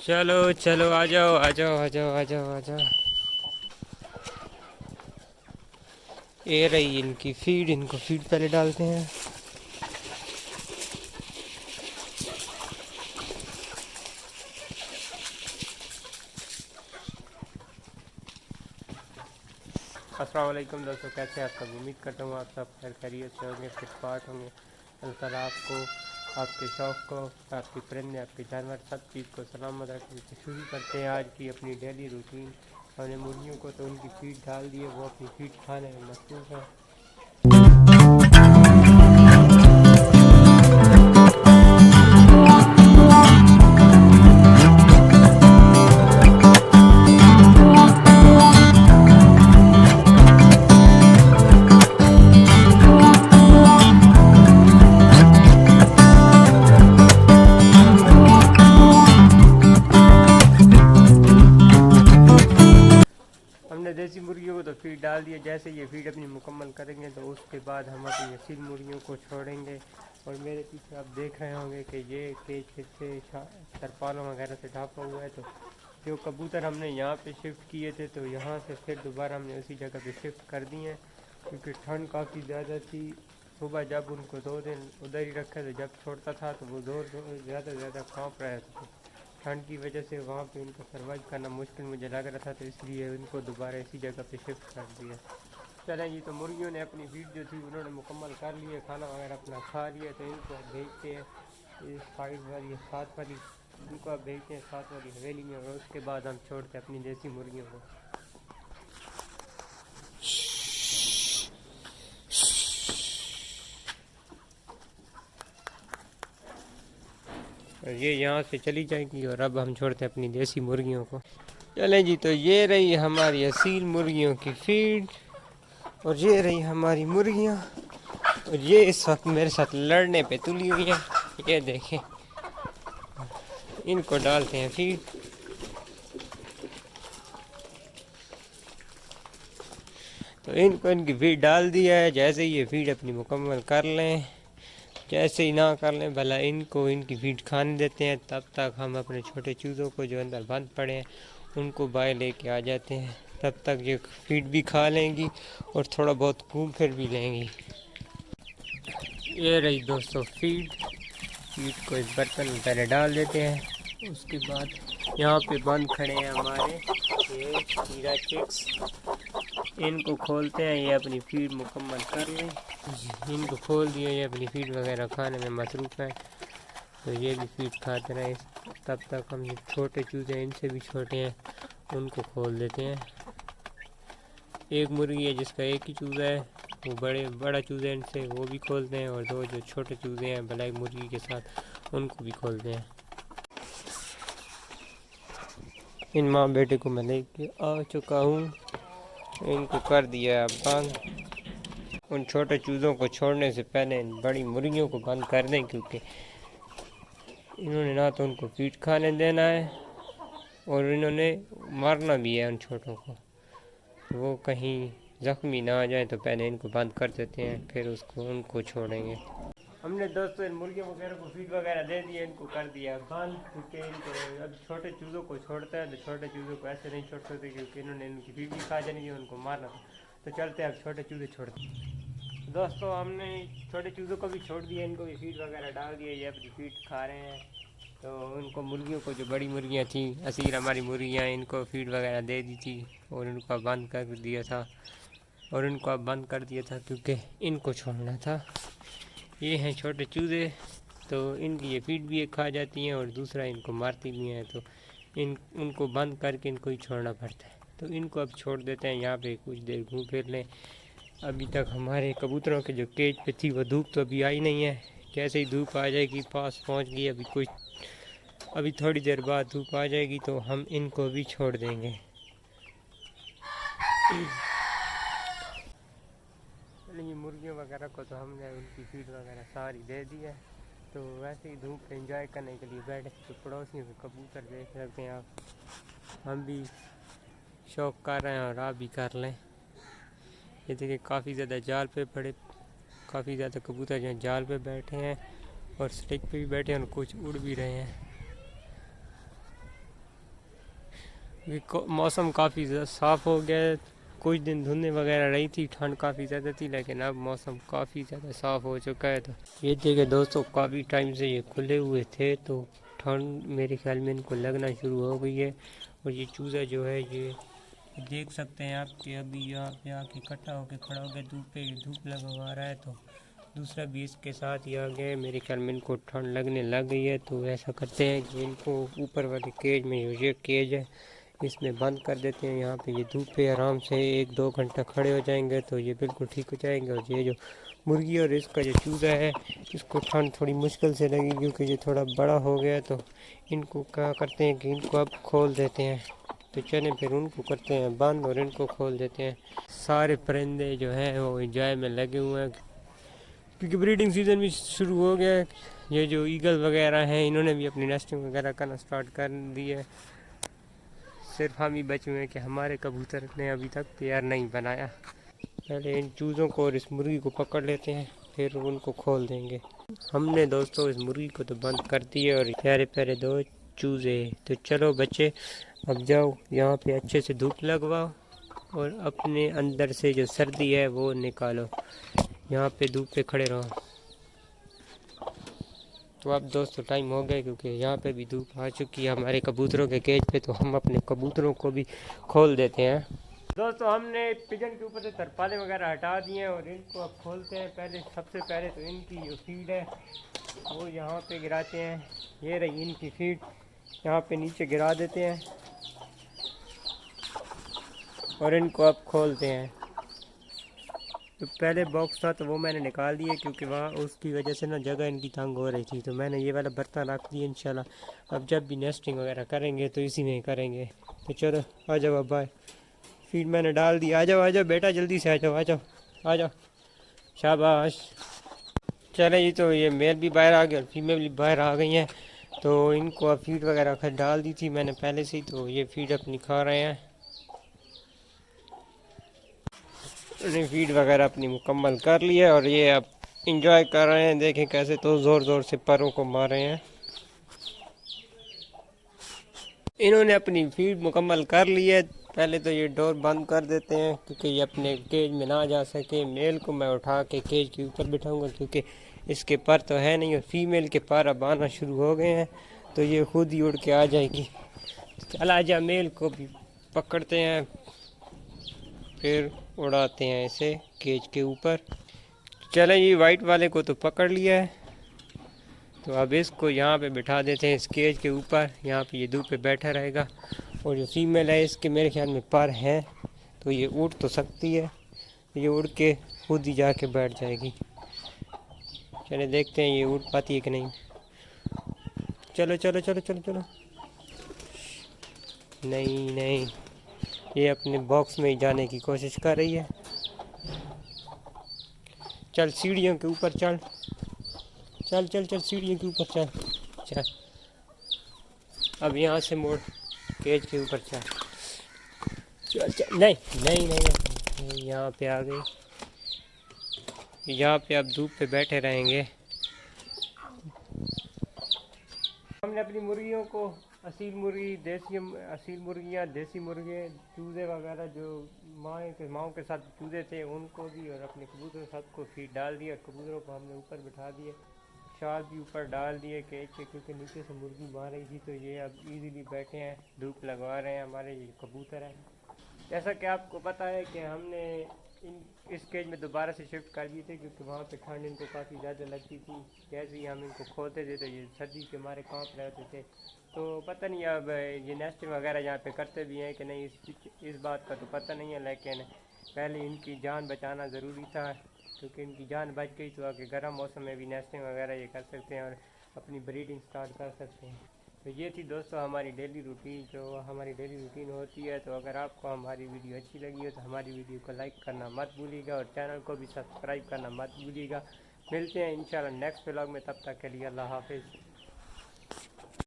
चलो चलो आ जाओ आ जाओ आ जाओ आ जाओ आ जाओ। ये रही इनकी फीड, इनको फीड पहले डालते हैं। अस्सलाम वालेकुम दोस्तों, कैसे हैं आप सब? उम्मीद करता हूँ आप सब खैर खैरियत से होंगे, फिट फाट होंगे। अल्लाह ताला आपको, आपके शौक़ को, आपके परिंदे, आपके जानवर, सब चीज़ को सलामत रखने से शुरू करते हैं आज की अपनी डेली रूटीन। हमने मुर्गियों को तो उनकी फीड डाल दी है, वो अपनी फीड खाने में मसरूफ़ है। हमने देसी मुर्गियों को तो फीड डाल दिया। जैसे ये फीड अपनी मुकम्मल करेंगे तो उसके बाद हम अपनी असील मुर्गियों को छोड़ेंगे। और मेरे पीछे आप देख रहे होंगे कि ये केज से तरपालों वगैरह से ढापा हुआ है। तो जो कबूतर हमने यहाँ पे शिफ्ट किए थे तो यहाँ से फिर दोबारा हमने उसी जगह पे शिफ्ट कर दिए हैं, क्योंकि ठंड काफ़ी ज़्यादा थी। सुबह जब उनको 2 दिन उधर ही रखा तो जब छोड़ता था तो वो ज़्यादा से ज़्यादा काँप रहे थे। ठंड की वजह से वहाँ पे उनको सर्वाइव करना मुश्किल मुझे लग रहा था, तो इसलिए उनको दोबारा इसी जगह पे शिफ्ट कर दिया। चलें जी, तो मुर्गियों ने अपनी फीड जो थी उन्होंने मुकम्मल कर लिए, खाना वगैरह अपना खा लिया। तो इनको अब भेजते हैं इस साइड वाली, साथ वाली, इनको अब भेजते हैं साथ वाली हवेली में, और उसके बाद हम छोड़ते हैं अपनी देसी मुर्गियों को। और ये यहाँ से चली जाएंगी और अब हम छोड़ते हैं अपनी देसी मुर्गियों को। चलें जी, तो ये रही हमारी असील मुर्गियों की फीड, और ये रही हमारी मुर्गियाँ, और ये इस वक्त मेरे साथ लड़ने पे तुली हुई हैं। ये देखें, इनको डालते हैं फीड। तो इनको इनकी फीड डाल दिया है। जैसे ही ये फीड अपनी मुकम्मल कर लें, जैसे ही ना कर लें भला, इनको इनकी फीड खाने देते हैं। तब तक हम अपने छोटे चूज़ों को जो अंदर बंद पड़े हैं उनको बाहर लेके आ जाते हैं। तब तक ये फीड भी खा लेंगी और थोड़ा बहुत घूम फिर भी लेंगी। ये रही दोस्तों फीड। फीड को इस बर्तन में पहले डाल देते हैं। उसके बाद यहाँ पे बंद खड़े हैं हमारे ये हीरा चिक्स। इनको खोलते हैं, ये अपनी फीड मुकम्मल कर लें। इनको खोल दिया, ये अपनी फीड वगैरह खाने में मसरूफ़ है, तो ये भी फीड खाते रहे। तब तक हम जो छोटे चूज़े, इनसे भी छोटे हैं, उनको खोल देते हैं। एक मुर्गी है जिसका एक ही चूज़ा है, वो बड़ा चूज़ा है, इनसे वो भी खोलते हैं। और 2 जो छोटे चूज़े हैं ब्लैक मुर्गी के साथ, उनको भी खोलते हैं। इन माँ बेटे को मैं लेके आ चुका हूँ, इनको कर दिया बंद। उन छोटे चूज़ों को छोड़ने से पहले इन बड़ी मुर्गियों को बंद कर दें, क्योंकि इन्होंने ना तो उनको फीड खाने देना है और इन्होंने मारना भी है उन छोटों को। तो वो कहीं ज़ख्मी ना आ जाए, तो पहले इनको बंद कर देते हैं, फिर उनको छोड़ेंगे। हमने दोस्तों इन मुर्गियों वगैरह को फीड वगैरह दे दिए, इनको कर दिया बंद, क्योंकि इनको अब छोटे चूज़ों को छोड़ता है तो छोटे चूज़ों को ऐसे नहीं छोड़ सकते, क्योंकि इन्होंने इनकी फीड भी खा जानी है, उनको मारना था। तो चलते हैं अब छोटे चूज़े छोड़ते हैं। दोस्तों हमने छोटे चूज़ों को भी छोड़ दिया, इनको भी फीड वगैरह डाल दिया, ये अपनी फीड खा रहे हैं। तो उनको मुर्गियों को, जो बड़ी मुर्गियाँ थी असील हमारी मुर्गियाँ, इनको फीड वगैरह दे दी थी और इनको बंद कर दिया था, क्योंकि इनको छोड़ना था। ये हैं छोटे चूज़े, तो इनकी ये फीड भी एक खा जाती हैं और दूसरा इनको मारती भी हैं। तो उनको बंद करके इनको ही छोड़ना पड़ता है। तो इनको अब छोड़ देते हैं, यहाँ पे कुछ देर घूम फिर लें। अभी तक हमारे कबूतरों के जो केज पे थी वो धूप तो अभी आई नहीं है। जैसे ही धूप आ जाएगी, पास पहुँच गई, अभी थोड़ी देर बाद धूप आ जाएगी तो हम इनको भी छोड़ देंगे। चलिए, मुर्गियों वगैरह को तो हमने उनकी फीड वगैरह सारी दे दी है। तो वैसे ही धूप एंजॉय करने के लिए बैठे, तो पड़ोसियों के कबूतर देख सकते हैं आप। हम भी शौक़ कर रहे हैं और आप भी कर लें। ये देखिए, काफ़ी ज़्यादा जाल पे पड़े, काफ़ी ज़्यादा कबूतर जो जाल पे बैठे हैं और स्टिक पे भी बैठे हैं और कुछ उड़ भी रहे हैं। मौसम काफ़ी साफ़ हो गया है। कुछ दिन धुंधें वगैरह रही थी, ठंड काफ़ी ज़्यादा थी, लेकिन अब मौसम काफ़ी ज़्यादा साफ़ हो चुका है। तो ये देखिए दोस्तों, काफ़ी टाइम से ये खुले हुए थे तो ठंड मेरे ख्याल में इनको लगना शुरू हो गई है। और ये चूज़ा जो है ये देख सकते हैं आप कि अभी यहाँ पे आके इकट्ठा होकर खड़ा हो गया, धूप लगवा रहा है। तो दूसरा भी इसके साथ ही आ गया है। मेरे ख्याल में इनको ठंड लगने लग गई है। तो ऐसा करते हैं कि इनको ऊपर वाले केज में, ये केज है, इसमें बंद कर देते हैं। यहाँ पे ये धूप पे आराम से 1-2 घंटा खड़े हो जाएंगे तो ये बिल्कुल ठीक हो जाएंगे। और ये जो मुर्गी और इसका जो चूज़ा है, इसको ठंड थोड़ी मुश्किल से लगी क्योंकि ये थोड़ा बड़ा हो गया। तो इनको क्या करते हैं कि इनको अब खोल देते हैं। तो चलें फिर उनको करते हैं बंद और इनको खोल देते हैं। सारे परिंदे जो हैं वो इंजॉय में लगे हुए हैं क्योंकि ब्रीडिंग सीज़न भी शुरू हो गया है। ये जो ईगल वगैरह हैं, इन्होंने भी अपनी नेस्टिंग वगैरह करना स्टार्ट कर दी है। सिर्फ हम ही बचे हुए हैं कि हमारे कबूतर ने अभी तक पेयर नहीं बनाया। पहले इन चूज़ों को और इस मुर्गी को पकड़ लेते हैं, फिर उनको खोल देंगे। हमने दोस्तों इस मुर्गी को तो बंद कर दिया और प्यारे प्यारे 2 चूज़े। तो चलो बच्चे, अब जाओ यहाँ पे अच्छे से धूप लगवाओ और अपने अंदर से जो सर्दी है वो निकालो। यहाँ पे धूप पे खड़े रहो। तो अब दोस्तों टाइम हो गया क्योंकि यहाँ पे भी धूप आ चुकी है हमारे कबूतरों के केज पे। तो हम अपने कबूतरों को भी खोल देते हैं। दोस्तों हमने पिजन के ऊपर से तरपाले वगैरह हटा दिए हैं और इनको अब खोलते हैं। सबसे पहले तो इनकी जो फीड है वो यहाँ पे गिराते हैं। ये रही इनकी फीड, यहाँ पे नीचे गिरा देते हैं और इनको अब खोलते हैं। तो पहले बॉक्स था तो वो मैंने निकाल दिया क्योंकि वहाँ उसकी वजह से ना जगह इनकी तंग हो रही थी। तो मैंने ये वाला बर्तन रख दिया। इंशाल्लाह अब जब भी नेस्टिंग वगैरह करेंगे तो इसी में करेंगे। तो चलो आ जाओ, अब बाय। फीड मैंने डाल दी। आ जाओ बेटा, जल्दी से आ जाओ। शाबाश। चले जी, तो ये मेल भी बाहर आ गया और फीमेल भी बाहर आ गई हैं। तो इनको अब फीड वगैरह डाल दी थी मैंने पहले से ही। तो ये फीड अपनी खा रहे हैं। उन्हें फीड वगैरह अपनी मुकम्मल कर ली है और ये अब इंजॉय कर रहे हैं। देखें कैसे तो ज़ोर ज़ोर से परों को मार रहे हैं। इन्होंने अपनी फीड मुकम्मल कर ली है। पहले तो ये डोर बंद कर देते हैं क्योंकि ये अपने केज में ना जा सके। मेल को मैं उठा के केज के ऊपर बिठाऊंगा क्योंकि इसके पर तो है नहीं और फीमेल के पर अब आना शुरू हो गए हैं। तो ये खुद ही उड़ के आ जाएगी। चल आजा, मेल को भी पकड़ते हैं फिर उड़ाते हैं इसे केज के ऊपर। चलें ये वाइट वाले को तो पकड़ लिया है। तो अब इसको यहाँ पे बिठा देते हैं इस केज के ऊपर। यहाँ पे ये धूप पे बैठा रहेगा। और जो फीमेल है इसके मेरे ख्याल में पर है तो ये उड़ तो सकती है। ये उड़ के खुद ही जाके बैठ जाएगी। चले देखते हैं ये उड़ पाती है कि नहीं। चलो। नहीं, ये अपने बॉक्स में ही जाने की कोशिश कर रही है। चल सीढ़ियों के ऊपर चल सीढ़ियों के ऊपर चल। अब यहाँ से मोड़ केज के ऊपर चल। नहीं, यहाँ पे आ गई। यहाँ पे अब धूप पे बैठे रहेंगे। हमने अपनी मुर्गियों को असील मुर्गियाँ, देसी मुर्गे, चूज़े वगैरह जो माओ के साथ चूज़े थे उनको भी और अपने कबूतरों सबको फीड डाल दिया। कबूतरों को हमने ऊपर बिठा दिए, शाल भी ऊपर डाल दिए केज के क्योंकि नीचे से मुर्गी मार रही थी। तो ये अब इजीली बैठे हैं, धूप लगवा रहे हैं हमारे ये कबूतर हैं। जैसा कि आपको पता है कि हमने इस केज में दोबारा से शिफ्ट कर दिए थे क्योंकि वहाँ पे ठंड इनको काफ़ी ज़्यादा लगती थी। जैसे ही हम इनको खोलते थे तो ये सर्दी के हमारे कांप रहते थे। तो पता नहीं अब ये नेस्टिंग वगैरह यहाँ पे करते भी हैं कि नहीं, इस बात का तो पता नहीं है। लेकिन पहले इनकी जान बचाना ज़रूरी था क्योंकि इनकी जान बच गई तो आगे गर्म मौसम में भी नेस्टिंग वगैरह ये कर सकते हैं और अपनी ब्रीडिंग स्टार्ट कर सकते हैं। तो ये थी दोस्तों हमारी डेली रूटीन, जो हमारी डेली रूटीन होती है। तो अगर आपको हमारी वीडियो अच्छी लगी हो तो हमारी वीडियो को लाइक करना मत भूलिएगा और चैनल को भी सब्सक्राइब करना मत भूलिएगा। मिलते हैं इंशाल्लाह नेक्स्ट व्लॉग में, तब तक के लिए अल्लाह हाफिज़।